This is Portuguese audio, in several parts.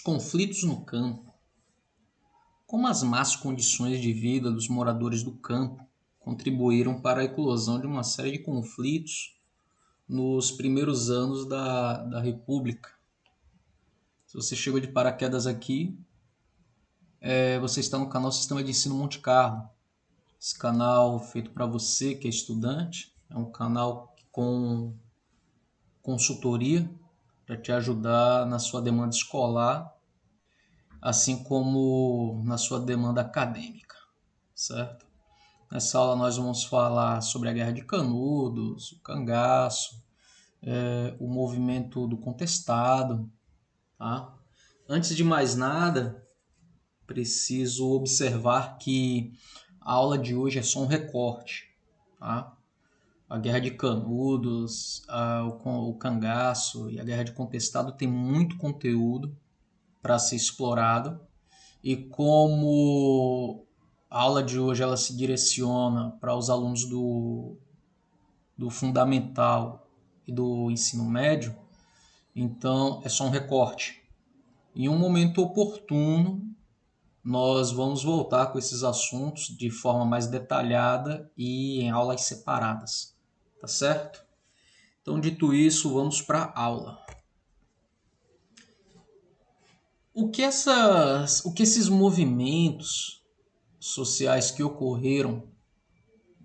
conflitos no campo. Como as más condições de vida dos moradores do campo contribuíram para a eclosão de uma série de conflitos nos primeiros anos da República. Se você chegou de paraquedas aqui, você está no canal Sistema de Ensino Monte Carlo. Esse canal feito para você que é estudante, é um canal com consultoria para te ajudar na sua demanda escolar, assim como na sua demanda acadêmica, certo? Nessa aula nós vamos falar sobre a Guerra de Canudos, o cangaço, o movimento do contestado, tá? Antes de mais nada, preciso observar que a aula de hoje é só um recorte, tá? A Guerra de Canudos, o cangaço e a Guerra de Contestado tem muito conteúdo para ser explorado, e como a aula de hoje ela se direciona para os alunos do fundamental e do ensino médio, então é só um recorte. Em um momento oportuno, nós vamos voltar com esses assuntos de forma mais detalhada e em aulas separadas, tá certo? Então, dito isso, vamos para a aula. O que esses movimentos sociais que ocorreram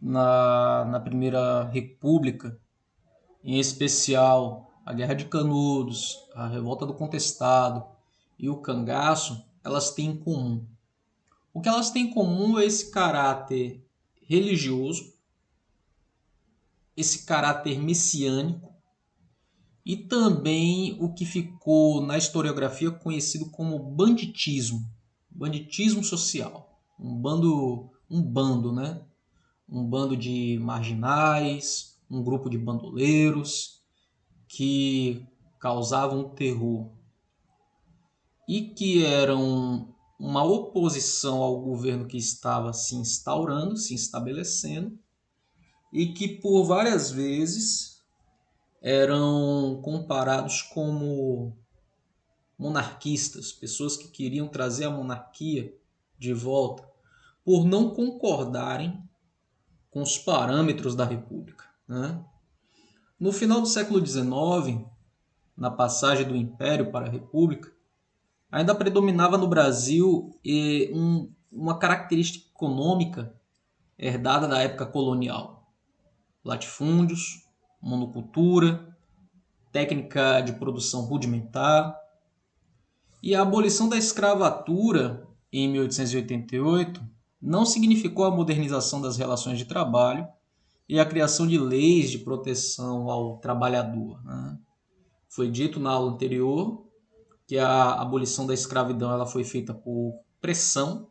na Primeira República, em especial a Guerra de Canudos, a Revolta do Contestado e o cangaço, elas têm em comum? O que elas têm em comum é esse caráter religioso, esse caráter messiânico e também o que ficou na historiografia conhecido como banditismo, banditismo social, um bando, né? Um bando de marginais, um grupo de bandoleiros que causavam terror e que eram uma oposição ao governo que estava se instaurando, se estabelecendo, e que por várias vezes eram comparados como monarquistas, pessoas que queriam trazer a monarquia de volta, por não concordarem com os parâmetros da República, né? No final do século XIX, na passagem do Império para a República, ainda predominava no Brasil uma característica econômica herdada da época colonial: latifúndios, monocultura, técnica de produção rudimentar. E a abolição da escravatura em 1888 não significou a modernização das relações de trabalho e a criação de leis de proteção ao trabalhador, né? Foi dito na aula anterior que a abolição da escravidão ela foi feita por pressão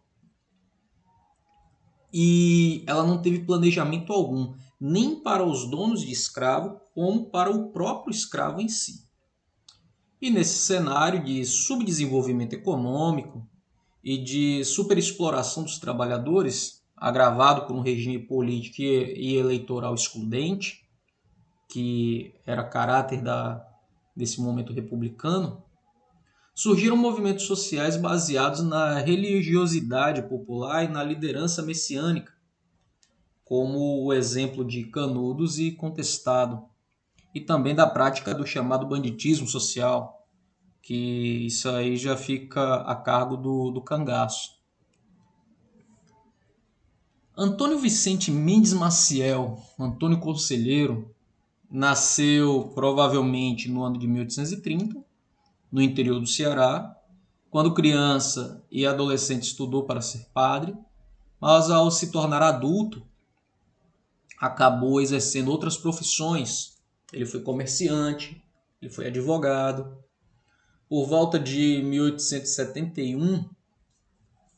e ela não teve planejamento algum, nem para os donos de escravo, como para o próprio escravo em si. E nesse cenário de subdesenvolvimento econômico e de superexploração dos trabalhadores, agravado por um regime político e eleitoral excludente, que era caráter desse momento republicano, surgiram movimentos sociais baseados na religiosidade popular e na liderança messiânica, como o exemplo de Canudos e Contestado, e também da prática do chamado banditismo social, que isso aí já fica a cargo do cangaço. Antônio Vicente Mendes Maciel, Antônio Conselheiro, nasceu provavelmente no ano de 1830, no interior do Ceará. Quando criança e adolescente estudou para ser padre, mas ao se tornar adulto, acabou exercendo outras profissões. Ele foi comerciante, ele foi advogado. Por volta de 1871,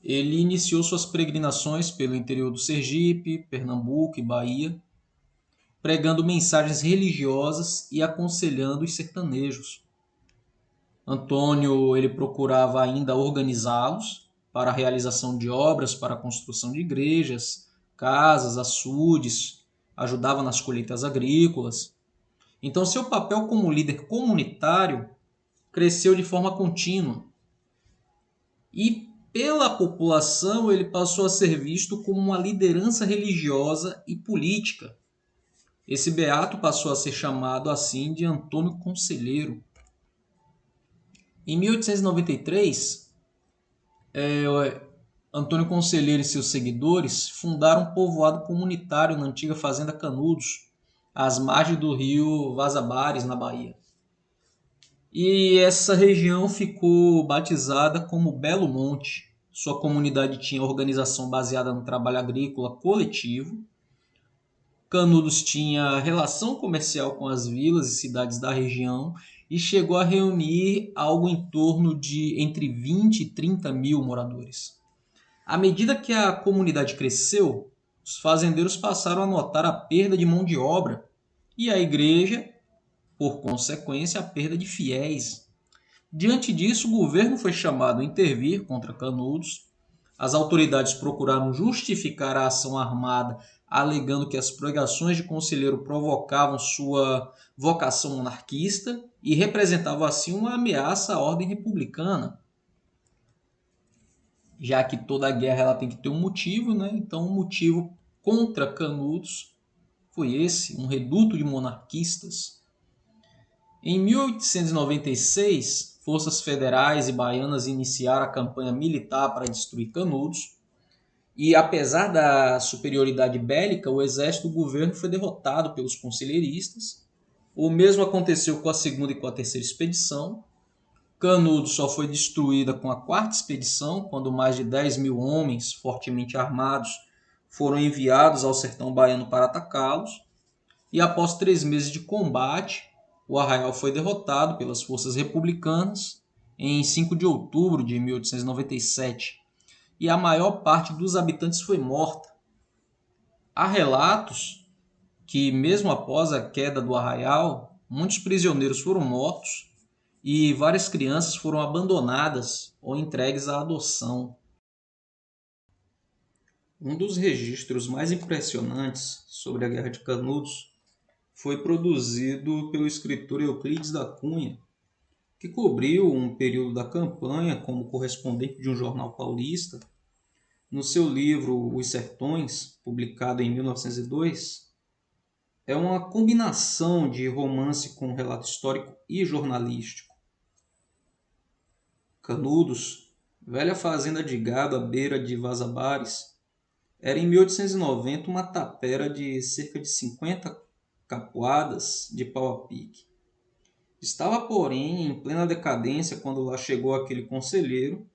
ele iniciou suas peregrinações pelo interior do Sergipe, Pernambuco e Bahia, pregando mensagens religiosas e aconselhando os sertanejos. Antônio ele procurava ainda organizá-los para a realização de obras para a construção de igrejas, casas, açudes, ajudava nas colheitas agrícolas. Então, seu papel como líder comunitário cresceu de forma contínua. e pela população ele passou a ser visto como uma liderança religiosa e política. Esse beato passou a ser chamado assim de Antônio Conselheiro. Em 1893, Antônio Conselheiro e seus seguidores fundaram um povoado comunitário na antiga fazenda Canudos, às margens do rio Vazabares, na Bahia. E essa região ficou batizada como Belo Monte. Sua comunidade tinha organização baseada no trabalho agrícola coletivo. Canudos tinha relação comercial com as vilas e cidades da região e chegou a reunir algo em torno de entre 20 e 30 mil moradores. À medida que a comunidade cresceu, os fazendeiros passaram a notar a perda de mão de obra e a igreja, por consequência, a perda de fiéis. Diante disso, o governo foi chamado a intervir contra Canudos. As autoridades procuraram justificar a ação armada, alegando que as pregações de Conselheiro provocavam sua vocação monarquista e representavam assim uma ameaça à ordem republicana. Já que toda guerra ela tem que ter um motivo, né? Então o motivo contra Canudos foi esse, um reduto de monarquistas. Em 1896, forças federais e baianas iniciaram a campanha militar para destruir Canudos, e apesar da superioridade bélica, o exército do governo foi derrotado pelos conselheiristas. O mesmo aconteceu com a segunda e com a terceira expedição. Canudos só foi destruída com a quarta expedição, quando mais de 10 mil homens fortemente armados foram enviados ao sertão baiano para atacá-los. E após 3 meses de combate, o arraial foi derrotado pelas forças republicanas em 5 de outubro de 1897, e a maior parte dos habitantes foi morta. Há relatos que, mesmo após a queda do arraial, muitos prisioneiros foram mortos e várias crianças foram abandonadas ou entregues à adoção. Um dos registros mais impressionantes sobre a Guerra de Canudos foi produzido pelo escritor Euclides da Cunha, que cobriu um período da campanha como correspondente de um jornal paulista. No seu livro Os Sertões, publicado em 1902, é uma combinação de romance com relato histórico e jornalístico. Canudos, velha fazenda de gado à beira de Vazabares, era em 1890 uma tapera de cerca de 50 capoadas de pau a pique. Estava, porém, em plena decadência quando lá chegou aquele conselheiro,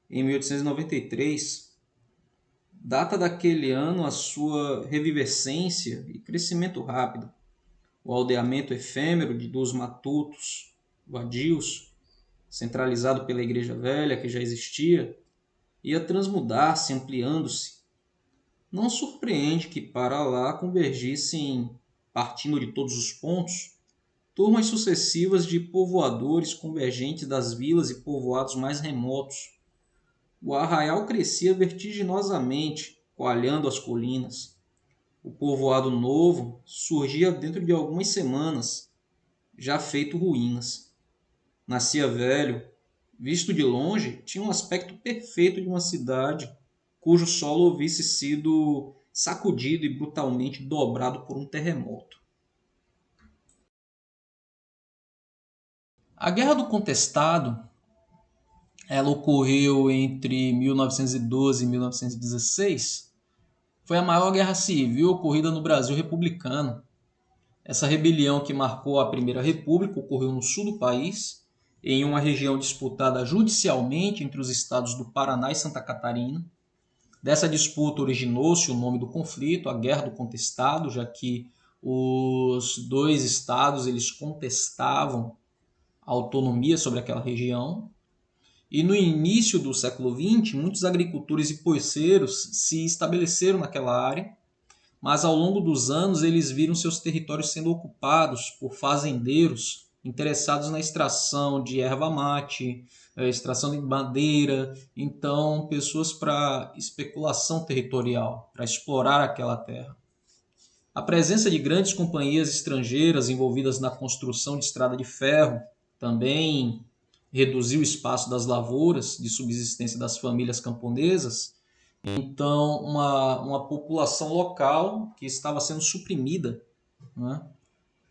em 1893, data daquele ano a sua revivescência e crescimento rápido. O aldeamento efêmero dos matutos vadios, centralizado pela Igreja Velha, que já existia, ia transmudar-se, ampliando-se. Não surpreende que para lá convergissem, partindo de todos os pontos, turmas sucessivas de povoadores convergentes das vilas e povoados mais remotos. O arraial crescia vertiginosamente, coalhando as colinas. O povoado novo surgia dentro de algumas semanas, já feito ruínas. Nascia velho, visto de longe, tinha um aspecto perfeito de uma cidade cujo solo houvesse sido sacudido e brutalmente dobrado por um terremoto. A Guerra do Contestado, ela ocorreu entre 1912 e 1916, foi a maior guerra civil ocorrida no Brasil republicano. Essa rebelião que marcou a Primeira República ocorreu no sul do país, em uma região disputada judicialmente entre os estados do Paraná e Santa Catarina. Dessa disputa originou-se o nome do conflito, a Guerra do Contestado, já que os dois estados eles contestavam a autonomia sobre aquela região. E no início do século XX, muitos agricultores e poiceiros se estabeleceram naquela área, mas ao longo dos anos eles viram seus territórios sendo ocupados por fazendeiros interessados na extração de erva mate, extração de madeira, então pessoas para especulação territorial, para explorar aquela terra. A presença de grandes companhias estrangeiras envolvidas na construção de estrada de ferro também reduzir o espaço das lavouras de subsistência das famílias camponesas. Então, uma população local que estava sendo suprimida, né?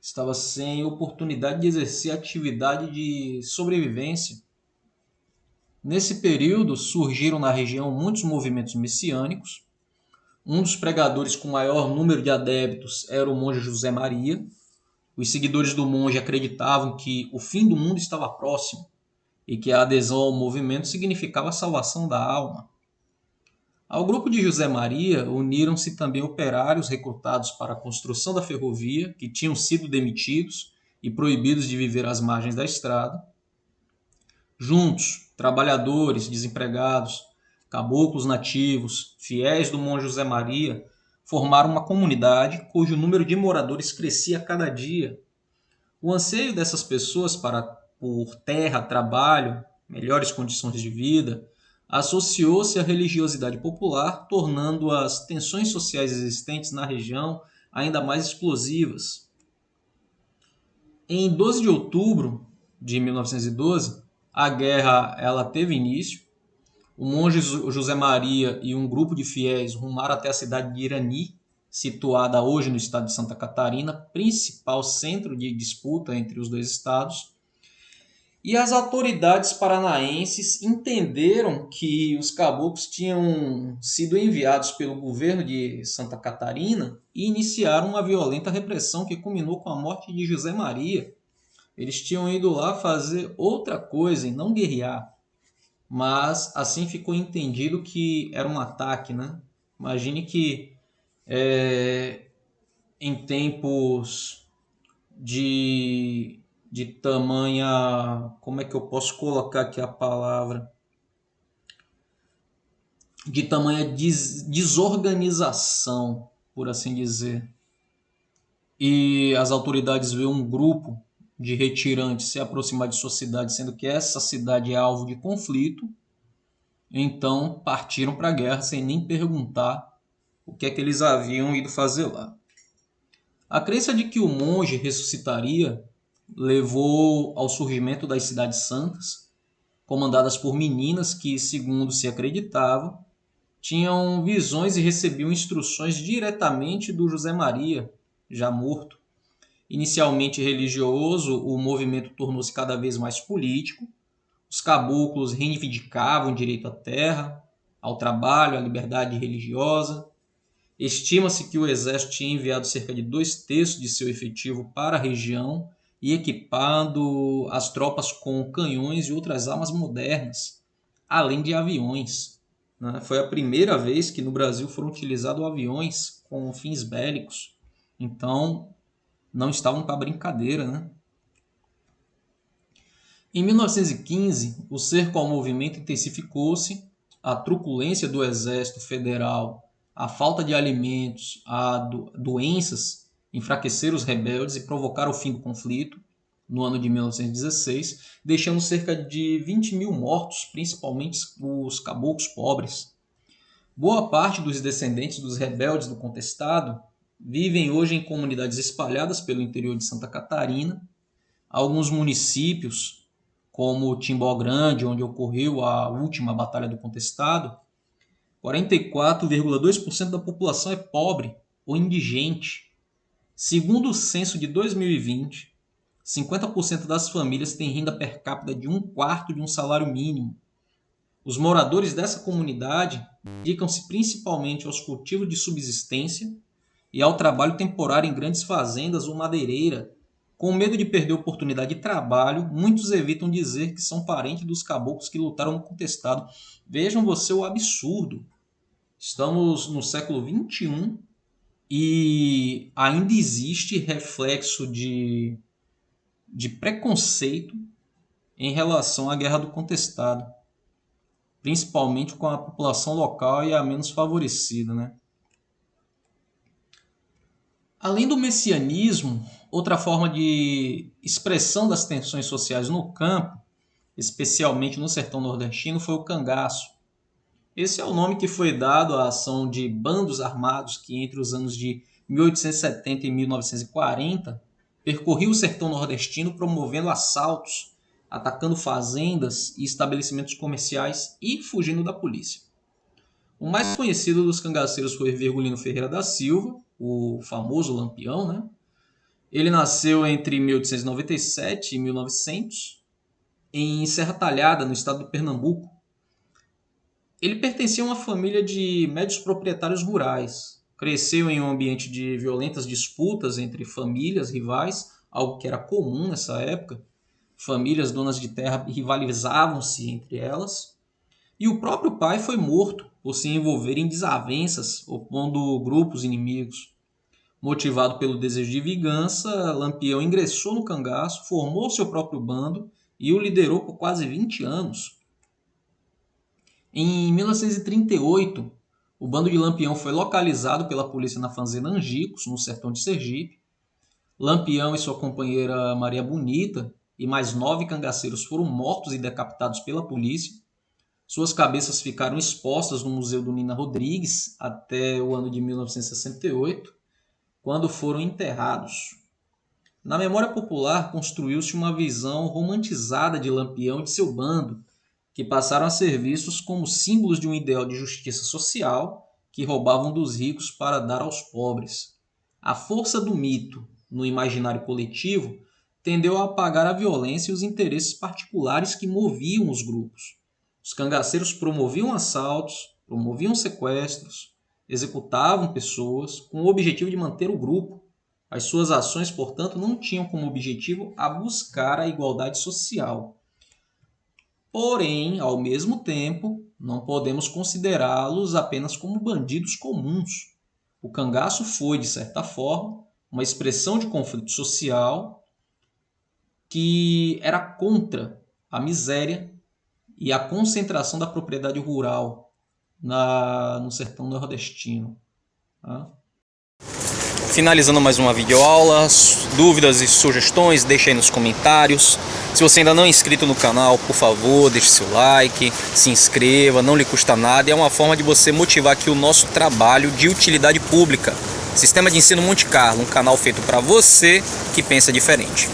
Estava sem oportunidade de exercer atividade de sobrevivência. Nesse período, surgiram na região muitos movimentos messiânicos. Um dos pregadores com maior número de adeptos era o monge José Maria. Os seguidores do monge acreditavam que o fim do mundo estava próximo e que a adesão ao movimento significava a salvação da alma. Ao grupo de José Maria uniram-se também operários recrutados para a construção da ferrovia, que tinham sido demitidos e proibidos de viver às margens da estrada. Juntos, trabalhadores, desempregados, caboclos nativos, fiéis do monge José Maria, formaram uma comunidade cujo número de moradores crescia a cada dia. O anseio dessas pessoas por terra, trabalho, melhores condições de vida, associou-se à religiosidade popular, tornando as tensões sociais existentes na região ainda mais explosivas. Em 12 de outubro de 1912, a guerra ela teve início. O monge José Maria e um grupo de fiéis rumaram até a cidade de Irani, situada hoje no estado de Santa Catarina, principal centro de disputa entre os dois estados. E as autoridades paranaenses entenderam que os caboclos tinham sido enviados pelo governo de Santa Catarina e iniciaram uma violenta repressão que culminou com a morte de José Maria. Eles tinham ido lá fazer outra coisa e não guerrear. Mas assim ficou entendido que era um ataque, né? Imagine que em tempos de tamanha, como é que eu posso colocar aqui a palavra? De tamanha desorganização, por assim dizer. E as autoridades veem um grupo de retirantes se aproximar de sua cidade, sendo que essa cidade é alvo de conflito. Então partiram para a guerra sem nem perguntar o que é que eles haviam ido fazer lá. A crença de que o monge ressuscitaria levou ao surgimento das cidades santas, comandadas por meninas que, segundo se acreditava, tinham visões e recebiam instruções diretamente do José Maria, já morto. Inicialmente religioso, o movimento tornou-se cada vez mais político. Os caboclos reivindicavam o direito à terra, ao trabalho, à liberdade religiosa. Estima-se que o exército tinha enviado cerca de 2/3 de seu efetivo para a região e equipado as tropas com canhões e outras armas modernas, além de aviões. Foi a primeira vez que no Brasil foram utilizados aviões com fins bélicos. Então, não estavam para brincadeira, né? Em 1915, o cerco ao movimento intensificou-se, a truculência do Exército Federal, a falta de alimentos, doenças enfraqueceram os rebeldes e provocaram o fim do conflito no ano de 1916, deixando cerca de 20 mil mortos, principalmente os caboclos pobres. Boa parte dos descendentes dos rebeldes do contestado vivem hoje em comunidades espalhadas pelo interior de Santa Catarina. Alguns municípios, como Timbó Grande, onde ocorreu a última Batalha do Contestado, 44,2% da população é pobre ou indigente. Segundo o censo de 2020, 50% das famílias têm renda per capita de 1/4 de um salário mínimo. Os moradores dessa comunidade dedicam-se principalmente aos cultivos de subsistência e ao trabalho temporário em grandes fazendas ou madeireira. Com medo de perder a oportunidade de trabalho, muitos evitam dizer que são parentes dos caboclos que lutaram no contestado. Vejam você o absurdo. Estamos no século XXI e ainda existe reflexo de preconceito em relação à guerra do contestado, principalmente com a população local e a menos favorecida, né? Além do messianismo, outra forma de expressão das tensões sociais no campo, especialmente no sertão nordestino, foi o cangaço. Esse é o nome que foi dado à ação de bandos armados que, entre os anos de 1870 e 1940, percorriam o sertão nordestino promovendo assaltos atacando fazendas e estabelecimentos comerciais e fugindo da polícia. O mais conhecido dos cangaceiros foi Virgulino Ferreira da Silva, o famoso Lampião, né? Ele nasceu entre 1897 e 1900, em Serra Talhada, no estado do Pernambuco. Ele pertencia a uma família de médios proprietários rurais. Cresceu em um ambiente de violentas disputas entre famílias rivais, algo que era comum nessa época. Famílias donas de terra rivalizavam-se entre elas. E o próprio pai foi morto por se envolver em desavenças, opondo grupos inimigos. Motivado pelo desejo de vingança, Lampião ingressou no cangaço, formou seu próprio bando e o liderou por quase 20 anos. Em 1938, o bando de Lampião foi localizado pela polícia na fazenda Angicos, no sertão de Sergipe. Lampião e sua companheira Maria Bonita e mais 9 cangaceiros foram mortos e decapitados pela polícia. Suas cabeças ficaram expostas no Museu do Nina Rodrigues até o ano de 1968, quando foram enterrados. Na memória popular, construiu-se uma visão romantizada de Lampião e de seu bando, que passaram a ser vistos como símbolos de um ideal de justiça social que roubavam dos ricos para dar aos pobres. A força do mito no imaginário coletivo tendeu a apagar a violência e os interesses particulares que moviam os grupos. Os cangaceiros promoviam assaltos, promoviam sequestros, executavam pessoas com o objetivo de manter o grupo. As suas ações, portanto, não tinham como objetivo a buscar a igualdade social. Porém, ao mesmo tempo, não podemos considerá-los apenas como bandidos comuns. O cangaço foi, de certa forma, uma expressão de conflito social que era contra a miséria e a concentração da propriedade rural no sertão nordestino. Tá? Finalizando mais uma videoaula, dúvidas e sugestões, deixe aí nos comentários. Se você ainda não é inscrito no canal, por favor, deixe seu like, se inscreva, não lhe custa nada. É uma forma de você motivar aqui o nosso trabalho de utilidade pública. Sistema de Ensino Monte Carlo, um canal feito para você que pensa diferente.